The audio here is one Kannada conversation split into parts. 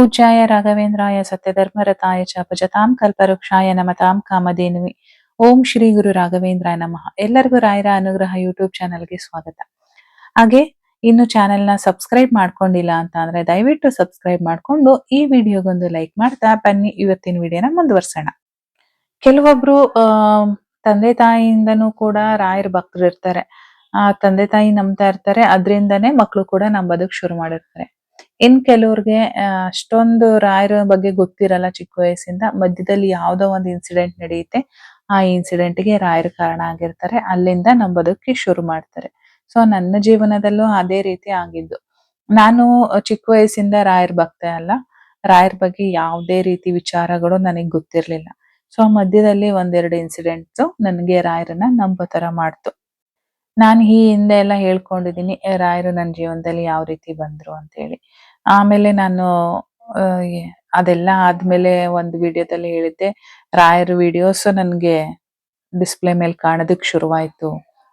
ಪೂಜ್ಯಾಯ ರಾಘವೇಂದ್ರಾಯ ಸತ್ಯಧರ್ಮರತಾಯ ಚ ಭಜತಾಂ ಕಲ್ಪವೃಕ್ಷಾಯ ನಮತಾಂ ಕಾಮಧೇನುವೆ. ಓಂ ಶ್ರೀ ಗುರು ರಾಘವೇಂದ್ರಾಯ ನಮಃ. ಎಲ್ಲರಿಗೂ ರಾಯರ ಅನುಗ್ರಹ ಯೂಟ್ಯೂಬ್ ಚಾನಲ್ಗೆ ಸ್ವಾಗತ. ಹಾಗೆ ಇನ್ನು ಚಾನೆಲ್ನ ಸಬ್ಸ್ಕ್ರೈಬ್ ಮಾಡ್ಕೊಂಡಿಲ್ಲ ಅಂತ ಅಂದ್ರೆ ದಯವಿಟ್ಟು ಸಬ್ಸ್ಕ್ರೈಬ್ ಮಾಡ್ಕೊಂಡು ಈ ವಿಡಿಯೋಗೊಂದು ಲೈಕ್ ಮಾಡ್ತಾ ಬನ್ನಿ ಇವತ್ತಿನ ವಿಡಿಯೋನ ಮುಂದುವರ್ಸೋಣ. ಕೆಲವೊಬ್ರು ತಂದೆ ತಾಯಿಯಿಂದನೂ ಕೂಡ ರಾಯರ ಭಕ್ತರು ಇರ್ತಾರೆ. ತಂದೆ ತಾಯಿ ನಂಬ್ತಾ ಇರ್ತಾರೆ, ಅದ್ರಿಂದನೇ ಮಕ್ಕಳು ಕೂಡ ನಂಬೋದಕ್ ಶುರು ಮಾಡಿರ್ತಾರೆ. ಇನ್ ಕೆಲವ್ರಿಗೆ ಅಷ್ಟೊಂದು ರಾಯರ ಬಗ್ಗೆ ಗೊತ್ತಿರಲ್ಲ. ಚಿಕ್ಕ ವಯಸ್ಸಿಂದ ಮಧ್ಯದಲ್ಲಿ ಯಾವ್ದೋ ಒಂದು ಇನ್ಸಿಡೆಂಟ್ ನಡೆಯುತ್ತೆ, ಆ ಇನ್ಸಿಡೆಂಟ್ಗೆ ರಾಯರ ಕಾರಣ ಆಗಿರ್ತಾರೆ, ಅಲ್ಲಿಂದ ನಂಬೋದಕ್ಕೆ ಶುರು ಮಾಡ್ತಾರೆ. ಸೊ ನನ್ನ ಜೀವನದಲ್ಲೂ ಅದೇ ರೀತಿ ಆಗಿದ್ದು. ನಾನು ಚಿಕ್ಕ ವಯಸ್ಸಿಂದ ರಾಯರ ಭಕ್ತೆ ಅಲ್ಲ, ರಾಯರ ಬಗ್ಗೆ ಯಾವುದೇ ರೀತಿ ವಿಚಾರಗಳು ನನಗೆ ಗೊತ್ತಿರ್ಲಿಲ್ಲ. ಸೊ ಮಧ್ಯದಲ್ಲಿ ಒಂದೆರಡು ಇನ್ಸಿಡೆಂಟ್ಸ್ ನನಗೆ ರಾಯರನ್ನ ನಂಬೋ ತರ ಮಾಡ್ತು. ನಾನು ಈ ಹಿಂದೆ ಎಲ್ಲ ಹೇಳ್ಕೊಂಡಿದ್ದೀನಿ ರಾಯರು ನನ್ನ ಜೀವನದಲ್ಲಿ ಯಾವ ರೀತಿ ಬಂದ್ರು ಅಂತ ಹೇಳಿ. ಆಮೇಲೆ ನಾನು ಅದೆಲ್ಲ ಆದ್ಮೇಲೆ ಒಂದು ವಿಡಿಯೋದಲ್ಲಿ ಹೇಳಿದ್ದೆ, ರಾಯರ ವಿಡಿಯೋಸ್ ನನಗೆ ಡಿಸ್ಪ್ಲೇ ಮೇಲೆ ಕಾಣೋದಕ್ಕೆ ಶುರುವಾಯ್ತು.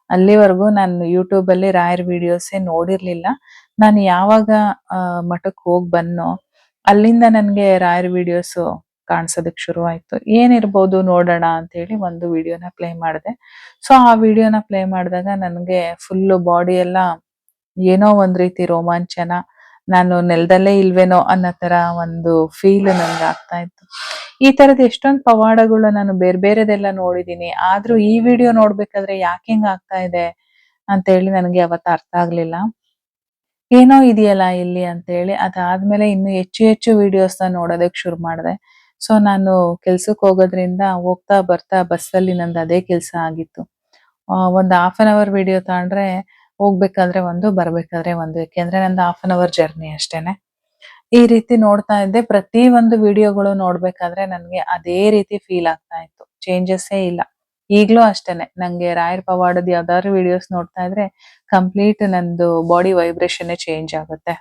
ಅಲ್ಲಿವರೆಗೂ ನಾನು ಯೂಟ್ಯೂಬ್ ಅಲ್ಲಿ ರಾಯರ ವಿಡಿಯೋಸೇ ನೋಡಿರ್ಲಿಲ್ಲ. ನಾನು ಯಾವಾಗ ಮಠಕ್ಕೆ ಹೋಗಿ ಬನ್ನೋ ಅಲ್ಲಿಂದ ನನಗೆ ರಾಯರ ವಿಡಿಯೋಸ್ ಕಾಣಿಸೋದಕ್ಕೆ ಶುರುವಾಯ್ತು. ಏನಿರ್ಬೋದು ನೋಡೋಣ ಅಂತ ಹೇಳಿ ಒಂದು ವಿಡಿಯೋನ ಪ್ಲೇ ಮಾಡಿದೆ. ಸೊ ಆ ವಿಡಿಯೋನ ಪ್ಲೇ ಮಾಡಿದಾಗ ನನಗೆ ಫುಲ್ ಬಾಡಿ ಎಲ್ಲ ಏನೋ ಒಂದ್ ರೀತಿ ರೋಮಾಂಚನ, ನಾನು ನೆಲದಲ್ಲೇ ಇಲ್ವೇನೋ ಅನ್ನೋ ತರ ಒಂದು ಫೀಲ್ ನನ್ಗೆ ಆಗ್ತಾ ಇತ್ತು. ಈ ತರದ ಎಷ್ಟೊಂದು ಪವಾಡಗಳು ನಾನು ಬೇರೆ ಬೇರೆದೆಲ್ಲ ನೋಡಿದೀನಿ, ಆದ್ರೂ ಈ ವಿಡಿಯೋ ನೋಡ್ಬೇಕಾದ್ರೆ ಯಾಕೆ ಹಿಂಗ್ ಆಗ್ತಾ ಇದೆ ಅಂತ ಹೇಳಿ ನನಗೆ ಅವತ್ತು ಅರ್ಥ ಆಗ್ಲಿಲ್ಲ. ಏನೋ ಇದೆಯಲ್ಲ ಇಲ್ಲಿ ಅಂತ ಹೇಳಿ ಅದಾದ್ಮೇಲೆ ಇನ್ನು ಹೆಚ್ಚು ಹೆಚ್ಚು ವಿಡಿಯೋಸ್ ನ ನೋಡೋದಕ್ಕೆ ಶುರು ಮಾಡಿದೆ. ಸೊ ನಾನು ಕೆಲ್ಸಕ್ಕೆ ಹೋಗೋದ್ರಿಂದ ಹೋಗ್ತಾ ಬರ್ತಾ ಬಸ್ಸಲ್ಲಿ ನಂದು ಅದೇ ಕೆಲಸ ಆಗಿತ್ತು. ಒಂದು ಹಾಫ್ ಅನ್ ಅವರ್ ವಿಡಿಯೋ ತಗೊಂಡ್ರೆ ಹೋಗ್ಬೇಕಾದ್ರೆ ಒಂದು, ಬರ್ಬೇಕಾದ್ರೆ ಒಂದು, ಯಾಕೆಂದ್ರೆ ನಂದು ಹಾಫ್ ಅನ್ ಅವರ್ ಜರ್ನಿ ಅಷ್ಟೇನೆ. ಈ ರೀತಿ ನೋಡ್ತಾ ಇದ್ದೆ. ಪ್ರತಿ ಒಂದು ವಿಡಿಯೋಗಳು ನೋಡ್ಬೇಕಾದ್ರೆ ನನ್ಗೆ ಅದೇ ರೀತಿ ಫೀಲ್ ಆಗ್ತಾ ಇತ್ತು, ಚೇಂಜಸ್ಸೇ ಇಲ್ಲ. ಈಗ್ಲೂ ಅಷ್ಟೇನೆ, ನಂಗೆ ರಾಯರ್ ಪವಾಡದ ಯಾವ್ದಾದ್ರು ವಿಡಿಯೋಸ್ ನೋಡ್ತಾ ಇದ್ರೆ ಕಂಪ್ಲೀಟ್ ನಂದು ಬಾಡಿ ವೈಬ್ರೇಷನ್ ಚೇಂಜ್ ಆಗುತ್ತೆ.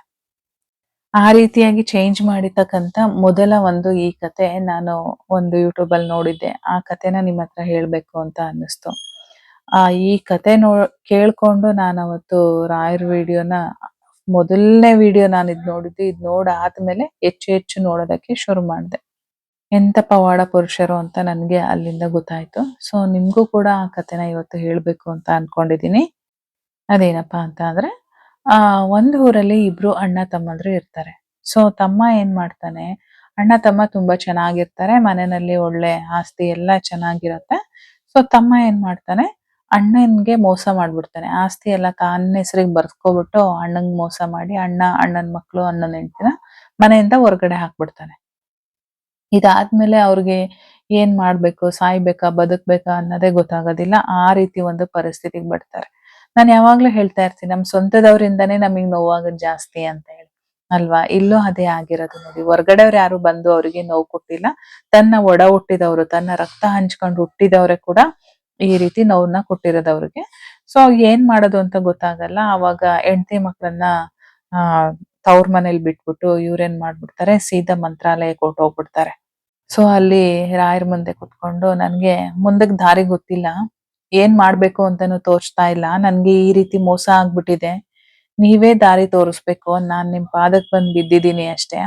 ಆ ರೀತಿಯಾಗಿ ಚೇಂಜ್ ಮಾಡಿರ್ತಕ್ಕಂಥ ಮೊದಲ ಒಂದು ಈ ಕತೆ ನಾನು ಒಂದು ಯೂಟ್ಯೂಬ್ ಅಲ್ಲಿ ನೋಡಿದ್ದೆ. ಆ ಕತೆನ ನಿಮ್ಮ ಹತ್ರ ಹೇಳ್ಬೇಕು ಅಂತ ಅನ್ನಿಸ್ತು. ಈ ಕತೆ ಕೇಳ್ಕೊಂಡು ನಾನು ಅವತ್ತು ರಾಯರ್ ವಿಡಿಯೋನ ಮೊದಲನೇ ವಿಡಿಯೋ ನಾನು ಇದ್ ನೋಡಿದ್ದು. ಇದ್ ನೋಡಾದ್ಮೇಲೆ ಹೆಚ್ಚು ಹೆಚ್ಚು ನೋಡೋದಕ್ಕೆ ಶುರು ಮಾಡಿದೆ. ಎಂತ ಪವಾಡ ಪುರುಷರು ಅಂತ ನನ್ಗೆ ಅಲ್ಲಿಂದ ಗೊತ್ತಾಯ್ತು. ಸೊ ನಿಮ್ಗೂ ಕೂಡ ಆ ಕತೆನ ಇವತ್ತು ಹೇಳ್ಬೇಕು ಅಂತ ಅನ್ಕೊಂಡಿದೀನಿ. ಅದೇನಪ್ಪಾ ಅಂತ ಅಂದ್ರೆ, ಒಂದು ಊರಲ್ಲಿ ಇಬ್ರು ಅಣ್ಣ ತಮ್ಮಂದ್ರು ಇರ್ತಾರೆ. ಸೊ ತಮ್ಮ ಏನ್ ಮಾಡ್ತಾನೆ, ಅಣ್ಣ ತಮ್ಮ ತುಂಬಾ ಚೆನ್ನಾಗಿರ್ತಾರೆ, ಮನೆಯಲ್ಲಿ ಒಳ್ಳೆ ಆಸ್ತಿ ಎಲ್ಲ ಚೆನ್ನಾಗಿರತ್ತೆ. ಸೊ ತಮ್ಮ ಏನ್ ಮಾಡ್ತಾನೆ, ಅಣ್ಣನ್ಗೆ ಮೋಸ ಮಾಡ್ಬಿಡ್ತಾನೆ. ಆಸ್ತಿ ಎಲ್ಲ ತನ್ನ ಹೆಸರಿಗೆ ಬರ್ಸ್ಕೊಬಿಟ್ಟು ಅಣ್ಣಂಗ್ ಮೋಸ ಮಾಡಿ ಅಣ್ಣನ್ ಮಕ್ಳು ಅಣ್ಣನ ಹೆಂಡತಿನ ಮನೆಯಿಂದ ಹೊರಗಡೆ ಹಾಕ್ಬಿಡ್ತಾನೆ. ಇದಾದ್ಮೇಲೆ ಅವ್ರಿಗೆ ಏನ್ ಮಾಡ್ಬೇಕು, ಸಾಯ್ಬೇಕಾ ಬದುಕ್ಬೇಕಾ ಅನ್ನೋದೇ ಗೊತ್ತಾಗೋದಿಲ್ಲ. ಆ ರೀತಿ ಒಂದು ಪರಿಸ್ಥಿತಿಗೆ ಬರ್ತಾರೆ. ನಾನು ಯಾವಾಗ್ಲೂ ಹೇಳ್ತಾ ಇರ್ತೀನಿ, ನಮ್ ಸ್ವಂತದವರಿಂದಾನೇ ನಮಗ್ ನೋವಾಗೋದು ಜಾಸ್ತಿ ಅಂತ ಹೇಳಿ ಅಲ್ವಾ. ಇಲ್ಲೂ ಅದೇ ಆಗಿರೋದು ನೋಡಿ. ಹೊರ್ಗಡೆಯವ್ರು ಯಾರು ಬಂದು ಅವ್ರಿಗೆ ನೋವು ಕೊಟ್ಟಿಲ್ಲ, ತನ್ನ ಒಡ ಹುಟ್ಟಿದವರು, ತನ್ನ ರಕ್ತ ಹಂಚ್ಕೊಂಡು ಹುಟ್ಟಿದವ್ರೆ ಕೂಡ ಈ ರೀತಿ ನೋವನ್ನ ಕೊಟ್ಟಿರೋದು ಅವ್ರಿಗೆ. ಸೊ ಏನ್ ಮಾಡೋದು ಅಂತ ಗೊತ್ತಾಗಲ್ಲ. ಅವಾಗ ಹೆಂಡತಿ ಮಕ್ಳನ್ನ ತವ್ರ ಮನೇಲಿ ಬಿಟ್ಬಿಟ್ಟು ಇವ್ರೇನ್ ಮಾಡ್ಬಿಡ್ತಾರೆ, ಸೀದಾ ಮಂತ್ರಾಲಯಕ್ಕೆ ಹೊರ್ಟೋಗ್ಬಿಡ್ತಾರೆ. ಸೊ ಅಲ್ಲಿ ರಾಯರ್ ಮುಂದೆ ಕುತ್ಕೊಂಡು, ನನ್ಗೆ ಮುಂದಕ್ ದಾರಿ ಗೊತ್ತಿಲ್ಲ, ಏನ್ ಮಾಡ್ಬೇಕು ಅಂತಾನು ತೋಚ್ತಾ ಇಲ್ಲ, ನನ್ಗೆ ಈ ರೀತಿ ಮೋಸ ಆಗ್ಬಿಟ್ಟಿದೆ, ನೀವೇ ದಾರಿ ತೋರಿಸ್ಬೇಕು, ನಾನ್ ನಿಮ್ ಪಾದಕ್ ಬಂದ್ ಬಿದ್ದಿದ್ದೀನಿ ಅಷ್ಟೇ.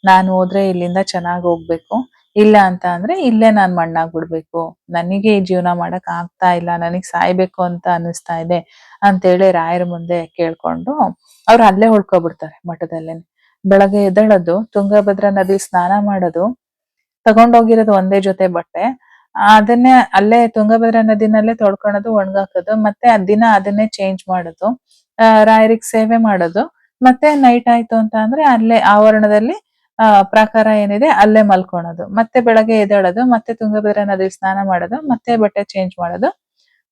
ನಾನು ಹೋದ್ರೆ ಇಲ್ಲಿಂದ ಚೆನ್ನಾಗ್ ಹೋಗ್ಬೇಕು, ಇಲ್ಲ ಅಂತ ಅಂದ್ರೆ ಇಲ್ಲೇ ನಾನ್ ಮಣ್ಣಾಗ್ಬಿಡ್ಬೇಕು, ನನಗೆ ಈ ಜೀವನ ಮಾಡಕ್ ಆಗ್ತಾ ಇಲ್ಲ, ನನಗ್ ಸಾಯ್ಬೇಕು ಅಂತ ಅನಿಸ್ತಾ ಇದೆ ಅಂತೇಳಿ ರಾಯರ ಮುಂದೆ ಕೇಳ್ಕೊಂಡು ಅವ್ರು ಅಲ್ಲೇ ಉಳ್ಕೊಬಿಡ್ತಾರೆ ಮಠದಲ್ಲೇನೆ. ಬೆಳಗ್ಗೆ ಎದ್ದೇಳೋದು, ತುಂಗಭದ್ರಾ ನದಿ ಸ್ನಾನ ಮಾಡೋದು, ತಗೊಂಡೋಗಿರೋದು ಒಂದೇ ಜೊತೆ ಬಟ್ಟೆ, ಅದನ್ನೇ ಅಲ್ಲೇ ತುಂಗಭದ್ರಾ ನದಿನಲ್ಲೇ ತೊಳ್ಕೊಳೋದು, ಒಣಗಾಕೋದು, ಮತ್ತೆ ದಿನ ಅದನ್ನೇ ಚೇಂಜ್ ಮಾಡೋದು, ರಾಯರಿಗ್ ಸೇವೆ ಮಾಡೋದು, ಮತ್ತೆ ನೈಟ್ ಆಯ್ತು ಅಂತ ಅಂದ್ರೆ ಅಲ್ಲೇ ಆವರಣದಲ್ಲಿ ಪ್ರಾಕಾರ ಏನಿದೆ ಅಲ್ಲೇ ಮಲ್ಕೊಳೋದು, ಮತ್ತೆ ಬೆಳಗ್ಗೆ ಎದ್ದೇಳೋದು, ಮತ್ತೆ ತುಂಗಭದ್ರಾ ನದಿ ಸ್ನಾನ ಮಾಡೋದು, ಮತ್ತೆ ಬಟ್ಟೆ ಚೇಂಜ್ ಮಾಡೋದು,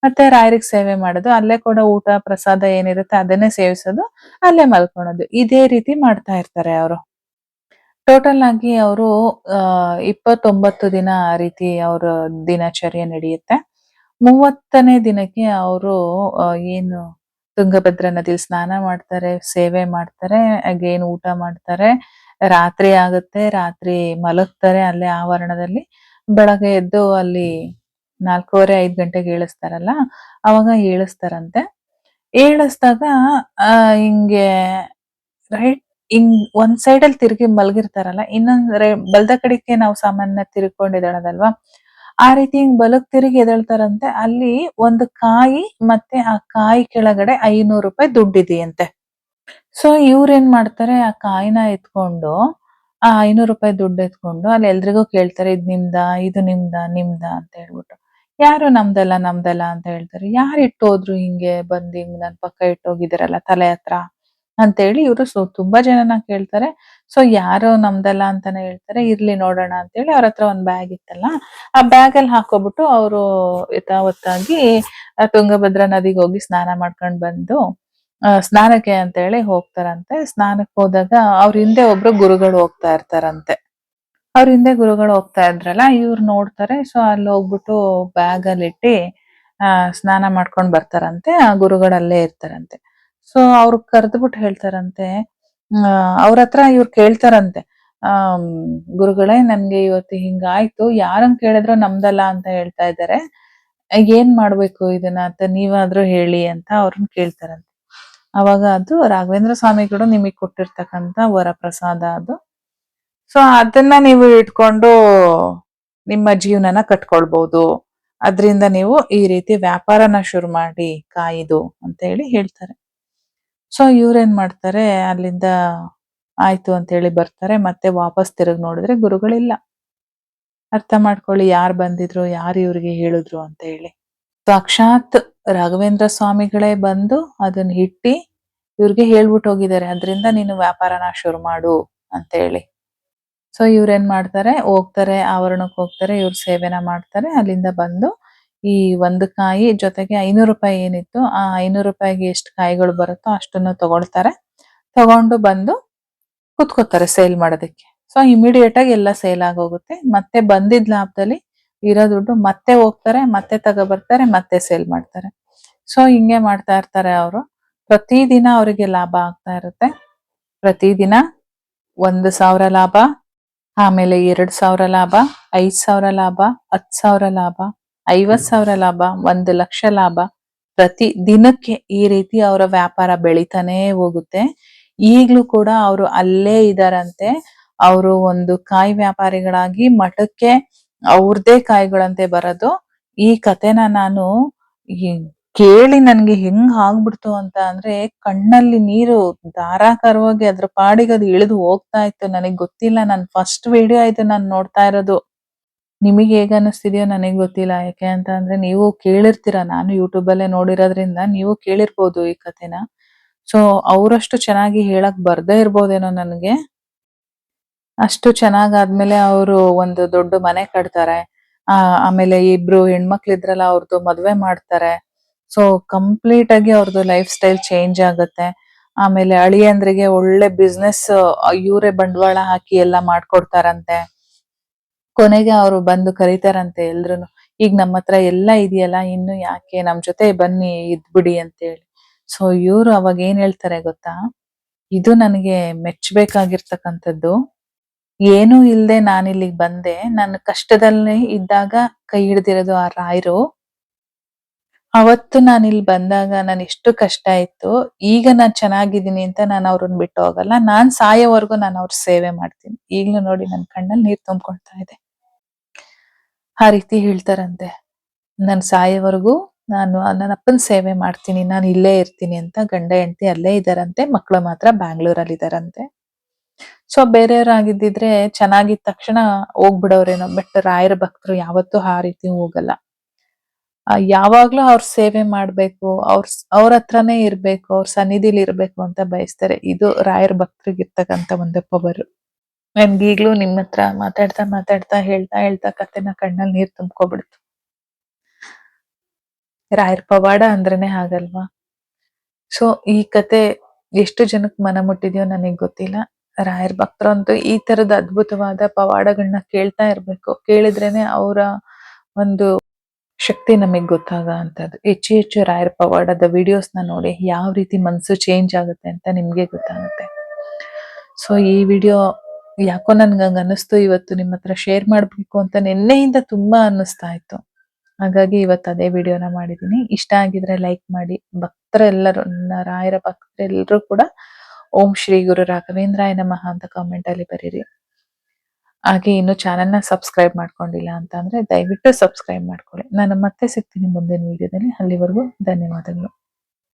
ಮತ್ತೆ ರಾಯರಿಗ್ ಸೇವೆ ಮಾಡೋದು, ಅಲ್ಲೇ ಕೂಡ ಊಟ ಪ್ರಸಾದ ಏನಿರುತ್ತೆ ಅದನ್ನೇ ಸೇವಿಸೋದು, ಅಲ್ಲೇ ಮಲ್ಕೊಳೋದು. ಇದೇ ರೀತಿ ಮಾಡ್ತಾ ಇರ್ತಾರೆ ಅವರು. ಟೋಟಲ್ ಆಗಿ ಅವರು 29 ದಿನ ಆ ರೀತಿ ಅವ್ರ ದಿನಚರ್ಯೆ ನಡೆಯುತ್ತೆ. 30ನೇ ದಿನಕ್ಕೆ ಅವರು ಏನು ತುಂಗಭದ್ರಾ ನದಿಲಿ ಸ್ನಾನ ಮಾಡ್ತಾರೆ, ಸೇವೆ ಮಾಡ್ತಾರೆ, ಅಗೇನ್ ಊಟ ಮಾಡ್ತಾರೆ, ರಾತ್ರಿ ಆಗುತ್ತೆ, ರಾತ್ರಿ ಮಲಗ್ತಾರೆ ಅಲ್ಲೇ ಆವರಣದಲ್ಲಿ. ಬೆಳಗ್ಗೆ ಎದ್ದು ಅಲ್ಲಿ 4:30-5 ಗಂಟೆಗೆ ಏಳಿಸ್ತಾರಲ್ಲ, ಅವಾಗ ಏಳಿಸ್ತಾರಂತೆ. ಏಳಿಸ್ದಾಗ ಹಿಂಗೆ ರೈಟ್ ಹಿಂಗ್ ಒಂದ್ ಸೈಡ್ ಅಲ್ಲಿ ತಿರುಗಿ ಮಲಗಿರ್ತಾರಲ್ಲ, ಇನ್ನೊಂದ್ರೆ ಬಲ್ದ ಕಡೆಗೆ ನಾವು ಸಾಮಾನ್ಯ ತಿರ್ಕೊಂಡಿದ್ದಾಳದಲ್ವಾ, ಆ ರೀತಿ ಹಿಂಗ್ ಬಲಕ್ ತಿರುಗಿ ಎದ್ದೇಳ್ತಾರಂತೆ. ಅಲ್ಲಿ ಒಂದು ಕಾಯಿ ಮತ್ತೆ ಆ ಕಾಯಿ ಕೆಳಗಡೆ 500 ರೂಪಾಯಿ ದುಡ್ಡಿದೆಯಂತೆ. ಸೊ ಇವ್ರೇನ್ ಮಾಡ್ತಾರೆ, ಆ ಕಾಯಿನ ಎತ್ಕೊಂಡು, ಆ 500 ರೂಪಾಯಿ ದುಡ್ಡು ಎತ್ಕೊಂಡು ಅಲ್ಲಿ ಎಲ್ರಿಗೂ ಕೇಳ್ತಾರೆ, ಇದ್ ನಿಮ್ದಾ, ಇದು ನಿಮ್ದಾ, ನಿಮ್ದಾ ಅಂತ ಹೇಳ್ಬಿಟ್ಟು. ಯಾರು ನಮ್ದಲ್ಲ ನಮ್ದಲ್ಲ ಅಂತ ಹೇಳ್ತಾರೆ. ಯಾರು ಇಟ್ಟೋದ್ರು ಹಿಂಗೆ ಬಂದ್ ಹಿಂಗ್ ನನ್ ಪಕ್ಕ ಇಟ್ಟೋಗಿದ್ದೀರಲ್ಲ ತಲೆ ಹತ್ರ ಅಂತ ಹೇಳಿ ಇವ್ರು ತುಂಬಾ ಜನನ ಕೇಳ್ತಾರೆ. ಸೊ ಯಾರು ನಮ್ದಲ್ಲ ಅಂತಾನೆ ಹೇಳ್ತಾರೆ. ಇರ್ಲಿ ನೋಡೋಣ ಅಂತ ಹೇಳಿ ಅವ್ರ ಹತ್ರ ಒಂದ್ ಬ್ಯಾಗ್ ಇತ್ತಲ್ಲ, ಆ ಬ್ಯಾಗ್ ಅಲ್ಲಿ ಹಾಕೋಬಿಟ್ಟು ಅವರು ಯಥಾವತ್ತಾಗಿ ತುಂಗಭದ್ರಾ ನದಿಗೆ ಹೋಗಿ ಸ್ನಾನ ಮಾಡ್ಕೊಂಡ್ ಬಂದು ಸ್ನಾನಕ್ಕೆ ಅಂತ ಹೇಳಿ ಹೋಗ್ತಾರಂತೆ. ಸ್ನಾನಕ್ಕೆ ಹೋದಾಗ ಅವ್ರ ಹಿಂದೆ ಒಬ್ರು ಗುರುಗಳು ಹೋಗ್ತಾ ಇರ್ತಾರಂತೆ. ಅವ್ರ ಹಿಂದೆ ಗುರುಗಳು ಹೋಗ್ತಾ ಇದ್ರಲ್ಲ, ಇವ್ರು ನೋಡ್ತಾರೆ. ಸೊ ಅಲ್ಲಿ ಹೋಗ್ಬಿಟ್ಟು ಬ್ಯಾಗ್ ಅಲ್ಲಿ ಇಟ್ಟಿ ಸ್ನಾನ ಮಾಡ್ಕೊಂಡ್ ಬರ್ತಾರಂತೆ. ಆ ಗುರುಗಳಲ್ಲೇ ಇರ್ತಾರಂತೆ. ಸೊ ಅವ್ರು ಕರೆದ್ಬಿಟ್ಟು ಹೇಳ್ತಾರಂತೆ, ಅವ್ರ ಹತ್ರ ಇವ್ರು ಕೇಳ್ತಾರಂತೆ, ಆಮ್, ಗುರುಗಳೇ ನನ್ಗೆ ಇವತ್ತು ಹಿಂಗಾಯ್ತು, ಯಾರನ್ ಕೇಳಿದ್ರು ನಮ್ದಲ್ಲ ಅಂತ ಹೇಳ್ತಾ ಇದ್ದಾರೆ, ಏನ್ ಮಾಡ್ಬೇಕು ಇದನ್ನ ಅಂತ ನೀವಾದ್ರೂ ಹೇಳಿ ಅಂತ ಅವ್ರನ್ನ ಕೇಳ್ತಾರಂತೆ. ಅವಾಗ ಅದು ರಾಘವೇಂದ್ರ ಸ್ವಾಮಿಗಳು ನಿಮಗ್ ಕೊಟ್ಟಿರ್ತಕ್ಕಂತ ವರಪ್ರಸಾದ ಅದು. ಸೊ ಅದನ್ನ ನೀವು ಇಟ್ಕೊಂಡು ನಿಮ್ಮ ಜೀವನನ ಕಟ್ಕೊಳ್ಬಹುದು. ಅದ್ರಿಂದ ನೀವು ಈ ರೀತಿ ವ್ಯಾಪಾರನ ಶುರು ಮಾಡಿ ಕಾಯಿದು ಅಂತ ಹೇಳಿ ಹೇಳ್ತಾರೆ. ಸೊ ಇವ್ರೇನ್ ಮಾಡ್ತಾರೆ, ಅಲ್ಲಿಂದ ಆಯ್ತು ಅಂತ ಹೇಳಿ ಬರ್ತಾರೆ. ಮತ್ತೆ ವಾಪಸ್ ತಿರುಗಿ ನೋಡಿದ್ರೆ ಗುರುಗಳಿಲ್ಲ. ಅರ್ಥ ಮಾಡ್ಕೊಳ್ಳಿ ಯಾರು ಬಂದಿದ್ರು, ಯಾರು ಇವ್ರಿಗೆ ಹೇಳಿದ್ರು ಅಂತ ಹೇಳಿ. ಸಾಕ್ಷಾತ್ ರಾಘವೇಂದ್ರ ಸ್ವಾಮಿಗಳೇ ಬಂದು ಅದನ್ನ ಇಟ್ಟಿ ಇವ್ರಿಗೆ ಹೇಳ್ಬಿಟ್ಟು ಹೋಗಿದ್ದಾರೆ, ಅದ್ರಿಂದ ನೀನು ವ್ಯಾಪಾರನ ಶುರು ಮಾಡು ಅಂತ ಹೇಳಿ. ಸೊ ಇವ್ರೇನ್ ಮಾಡ್ತಾರೆ, ಹೋಗ್ತಾರೆ, ಆವರಣಕ್ಕೆ ಹೋಗ್ತಾರೆ, ಇವ್ರ ಸೇವೆನ ಮಾಡ್ತಾರೆ. ಅಲ್ಲಿಂದ ಬಂದು ಈ ಒಂದು ಕಾಯಿ ಜೊತೆಗೆ 500 ರೂಪಾಯಿ ಏನಿತ್ತು, ಆ 500 ರೂಪಾಯಿಗೆ ಎಷ್ಟು ಕಾಯಿಗಳು ಬರುತ್ತೋ ಅಷ್ಟನ್ನು ತಗೊಳ್ತಾರೆ. ತಗೊಂಡು ಬಂದು ಕುತ್ಕೋತಾರೆ ಸೇಲ್ ಮಾಡೋದಕ್ಕೆ. ಸೊ ಇಮಿಡಿಯೇಟ್ ಆಗಿ ಎಲ್ಲ ಸೇಲ್ ಆಗೋಗುತ್ತೆ. ಮತ್ತೆ ಬಂದಿದ್ ಲಾಭದಲ್ಲಿ ಇರೋ ದುಡ್ಡು ಮತ್ತೆ ಹೋಗ್ತಾರೆ, ಮತ್ತೆ ತಗೊಬರ್ತಾರೆ, ಮತ್ತೆ ಸೇಲ್ ಮಾಡ್ತಾರೆ. ಸೊ ಹಿಂಗೆ ಮಾಡ್ತಾ ಇರ್ತಾರೆ ಅವರು. ಪ್ರತಿದಿನ ಅವರಿಗೆ ಲಾಭ ಆಗ್ತಾ ಇರುತ್ತೆ. ಪ್ರತಿದಿನ 1,000 ಲಾಭ, ಆಮೇಲೆ 2,000 ಲಾಭ, 5,000 ಲಾಭ, 10,000 ಲಾಭ, 50,000 ಲಾಭ, 1,00,000 ಲಾಭ. ಪ್ರತಿ ದಿನಕ್ಕೆ ಈ ರೀತಿ ಅವರ ವ್ಯಾಪಾರ ಬೆಳಿತಾನೇ ಹೋಗುತ್ತೆ. ಈಗ್ಲೂ ಕೂಡ ಅವರು ಅಲ್ಲೇ ಇದಾರಂತೆ. ಅವರು ಒಂದು ಕಾಯಿ ವ್ಯಾಪಾರಿಗಳಾಗಿ ಮಠಕ್ಕೆ ಅವ್ರದೇ ಕಾಯಿಗಳಂತೆ ಬರೋದು. ಈ ಕಥೆನ ನಾನು ಕೇಳಿ ನನ್ಗೆ ಹೆಂಗ್ ಆಗ್ಬಿಡ್ತು ಅಂತ ಅಂದ್ರೆ, ಕಣ್ಣಲ್ಲಿ ನೀರು ಧಾರಾಕಾರವಾಗಿ ಅದ್ರ ಪಾಡಿಗೆ ಅದು ಇಳಿದು ಹೋಗ್ತಾ ಇತ್ತು. ನನಗ್ ಗೊತ್ತಿಲ್ಲ, ನನ್ ಫಸ್ಟ್ ವಿಡಿಯೋ ಇದು ನಾನು ನೋಡ್ತಾ ಇರೋದು. ನಿಮಗೆ ಹೇಗ ಅನಿಸ್ತಿದ್ಯೋ ನನಗ್ ಗೊತ್ತಿಲ್ಲ. ಯಾಕೆ ಅಂತ ಅಂದ್ರೆ ನೀವು ಕೇಳಿರ್ತೀರ, ನಾನು ಯೂಟ್ಯೂಬ್ ಅಲ್ಲೇ ನೋಡಿರೋದ್ರಿಂದ ನೀವು ಕೇಳಿರ್ಬೋದು ಈ ಕಥೆನ. ಸೊ ಅವರಷ್ಟು ಚೆನ್ನಾಗಿ ಹೇಳಕ್ ಬರ್ದೇ ಇರ್ಬೋದೇನೋ ನನ್ಗೆ. ಅಷ್ಟು ಚೆನ್ನಾಗಾದ್ಮೇಲೆ ಅವರು ಒಂದು ದೊಡ್ಡ ಮನೆ ಕಟ್ತಾರೆ. ಆಮೇಲೆ ಇಬ್ರು ಹೆಣ್ಮಕ್ಳಿದ್ರಲ್ಲ, ಅವ್ರದ್ದು ಮದ್ವೆ ಮಾಡ್ತಾರೆ. ಸೊ ಕಂಪ್ಲೀಟ್ ಆಗಿ ಅವ್ರದ್ದು ಲೈಫ್ ಸ್ಟೈಲ್ ಚೇಂಜ್ ಆಗುತ್ತೆ. ಆಮೇಲೆ ಅಳಿಯಂದ್ರಿಗೆ ಒಳ್ಳೆ ಬಿಸ್ನೆಸ್ ಇವರೇ ಬಂಡವಾಳ ಹಾಕಿ ಎಲ್ಲ ಮಾಡ್ಕೊಡ್ತಾರಂತೆ. ಕೊನೆಗೆ ಅವರು ಬಂದು ಕರೀತಾರಂತೆ ಎಲ್ರುನು, ಈಗ ನಮ್ಮ ಹತ್ರ ಎಲ್ಲ ಇದೆಯಲ್ಲ, ಇನ್ನು ಯಾಕೆ ನಮ್ ಜೊತೆ ಬನ್ನಿ ಇದ್ಬಿಡಿ ಅಂತ ಹೇಳಿ. ಸೊ ಇವ್ರು ಅವಾಗ ಏನ್ ಹೇಳ್ತಾರೆ ಗೊತ್ತಾ, ಇದು ನನಗೆ ಮೆಚ್ಚಬೇಕಾಗಿರ್ತಕ್ಕಂಥದ್ದು. ಏನೂ ಇಲ್ದೆ ನಾನಿಲ್ಲಿಗ್ ಬಂದೆ, ನನ್ನ ಕಷ್ಟದಲ್ಲಿ ಇದ್ದಾಗ ಕೈ ಹಿಡ್ದಿರೋದು ಆ ರಾಯರು. ಅವತ್ತು ನಾನು ಇಲ್ಲಿ ಬಂದಾಗ ನಾನು ಎಷ್ಟು ಕಷ್ಟ ಇತ್ತು, ಈಗ ನಾನ್ ಚೆನ್ನಾಗಿದ್ದೀನಿ ಅಂತ ನಾನು ಅವ್ರನ್ನ ಬಿಟ್ಟು ಹೋಗಲ್ಲ. ನಾನ್ ಸಾಯೋವರೆಗೂ ನಾನು ಅವ್ರ ಸೇವೆ ಮಾಡ್ತೀನಿ. ಈಗ್ಲೂ ನೋಡಿ ನನ್ ಕಣ್ಣಲ್ಲಿ ನೀರ್ ತುಂಬ್ಕೊಳ್ತಾ ಇದೆ. ಆ ರೀತಿ ಹೇಳ್ತಾರಂತೆ, ನನ್ ಸಾಯೋವರೆಗೂ ನಾನು ನನ್ನ ಅಪ್ಪನ ಸೇವೆ ಮಾಡ್ತೀನಿ, ನಾನು ಇಲ್ಲೇ ಇರ್ತೀನಿ ಅಂತ. ಗಂಡ ಹೆಂಡತಿ ಅಲ್ಲೇ ಇದಾರಂತೆ, ಮಕ್ಕಳು ಮಾತ್ರ ಬ್ಯಾಂಗ್ಳೂರಲ್ಲಿ ಇದಾರಂತೆ. ಸೊ ಬೇರೆಯವ್ರಾಗಿದ್ದಿದ್ರೆ ಚೆನ್ನಾಗಿದ್ದ ತಕ್ಷಣ ಹೋಗ್ಬಿಡೋರೇನೋ. ಬಟ್ ರಾಯರ ಭಕ್ತರು ಯಾವತ್ತೂ ಆ ರೀತಿ ಹೋಗಲ್ಲ. ಯಾವಾಗ್ಲೂ ಅವ್ರ ಸೇವೆ ಮಾಡ್ಬೇಕು, ಅವ್ರ ಹತ್ರನೇ ಇರ್ಬೇಕು, ಅವ್ರ ಸನ್ನಿಧಿಲಿ ಇರ್ಬೇಕು ಅಂತ ಬಯಸ್ತಾರೆ. ಇದು ರಾಯರ ಭಕ್ತರಿಗಿರ್ತಕ್ಕಂಥ ಒಂದು ಪವರ್. ನನ್ಗೀಗ್ಲೂ ನಿಮ್ಮ ಹತ್ರ ಮಾತಾಡ್ತಾ ಮಾತಾಡ್ತಾ ಹೇಳ್ತಾ ಹೇಳ್ತಾ ಕಥೆನ ಕಣ್ಣಲ್ಲಿ ನೀರ್ ತುಂಬ್ಕೊಬಿಡ್ತು. ರಾಯರ ಪವಾಡ ಅಂದ್ರೇನೆ ಹಾಗಲ್ವಾ. ಸೊ ಈ ಕತೆ ಎಷ್ಟು ಜನಕ್ಕೆ ಮನ ಮುಟ್ಟಿದ್ಯೋ ನನಗ್ ಗೊತ್ತಿಲ್ಲ. ರಾಯರ ಭಕ್ತರಂತೂ ಈ ತರದ ಅದ್ಭುತವಾದ ಪವಾಡಗಳನ್ನ ಕೇಳ್ತಾ ಇರ್ಬೇಕು. ಕೇಳಿದ್ರೇನೆ ಅವರ ಒಂದು ಶಕ್ತಿ ನಮಗ್ ಗೊತ್ತಾಗ ಅಂತದ್ದು. ಹೆಚ್ಚು ಹೆಚ್ಚು ರಾಯರ ಪವಾಡದ ವಿಡಿಯೋಸ್ನ ನೋಡಿ ಯಾವ ರೀತಿ ಮನ್ಸು ಚೇಂಜ್ ಆಗುತ್ತೆ ಅಂತ ನಿಮ್ಗೆ ಗೊತ್ತಾಗುತ್ತೆ. ಸೊ ಈ ವಿಡಿಯೋ ಯಾಕೋ ನನ್ಗಂಗ ಅನ್ನಿಸ್ತು, ಇವತ್ತು ನಿಮ್ಮ ಹತ್ರ ಶೇರ್ ಮಾಡ್ಬೇಕು ಅಂತ ನಿನ್ನೆಯಿಂದ ತುಂಬಾ ಅನ್ನಿಸ್ತಾ ಇತ್ತು. ಹಾಗಾಗಿ ಇವತ್ತು ಅದೇ ವಿಡಿಯೋನ ಮಾಡಿದೀನಿ. ಇಷ್ಟ ಆಗಿದ್ರೆ ಲೈಕ್ ಮಾಡಿ. ಭಕ್ತರೆಲ್ಲರೂ, ರಾಯರ ಭಕ್ತರೆಲ್ಲರೂ ಕೂಡ ಓಂ ಶ್ರೀ ಗುರು ರಾಘವೇಂದ್ರಾಯ ನಮಃ ಅಂತ ಕಾಮೆಂಟ್ ಅಲ್ಲಿ ಬರೀರಿ. ಹಾಗೆ ಇನ್ನು ಚಾನೆಲ್ನ ಸಬ್ಸ್ಕ್ರೈಬ್ ಮಾಡ್ಕೊಂಡಿಲ್ಲ ಅಂತ ಅಂದ್ರೆ ದಯವಿಟ್ಟು ಸಬ್ಸ್ಕ್ರೈಬ್ ಮಾಡ್ಕೊಳ್ಳಿ. ನಾನು ಮತ್ತೆ ಸಿಗ್ತೀನಿ ಮುಂದಿನ ವಿಡಿಯೋದಲ್ಲಿ. ಅಲ್ಲಿವರೆಗೂ ಧನ್ಯವಾದಗಳು.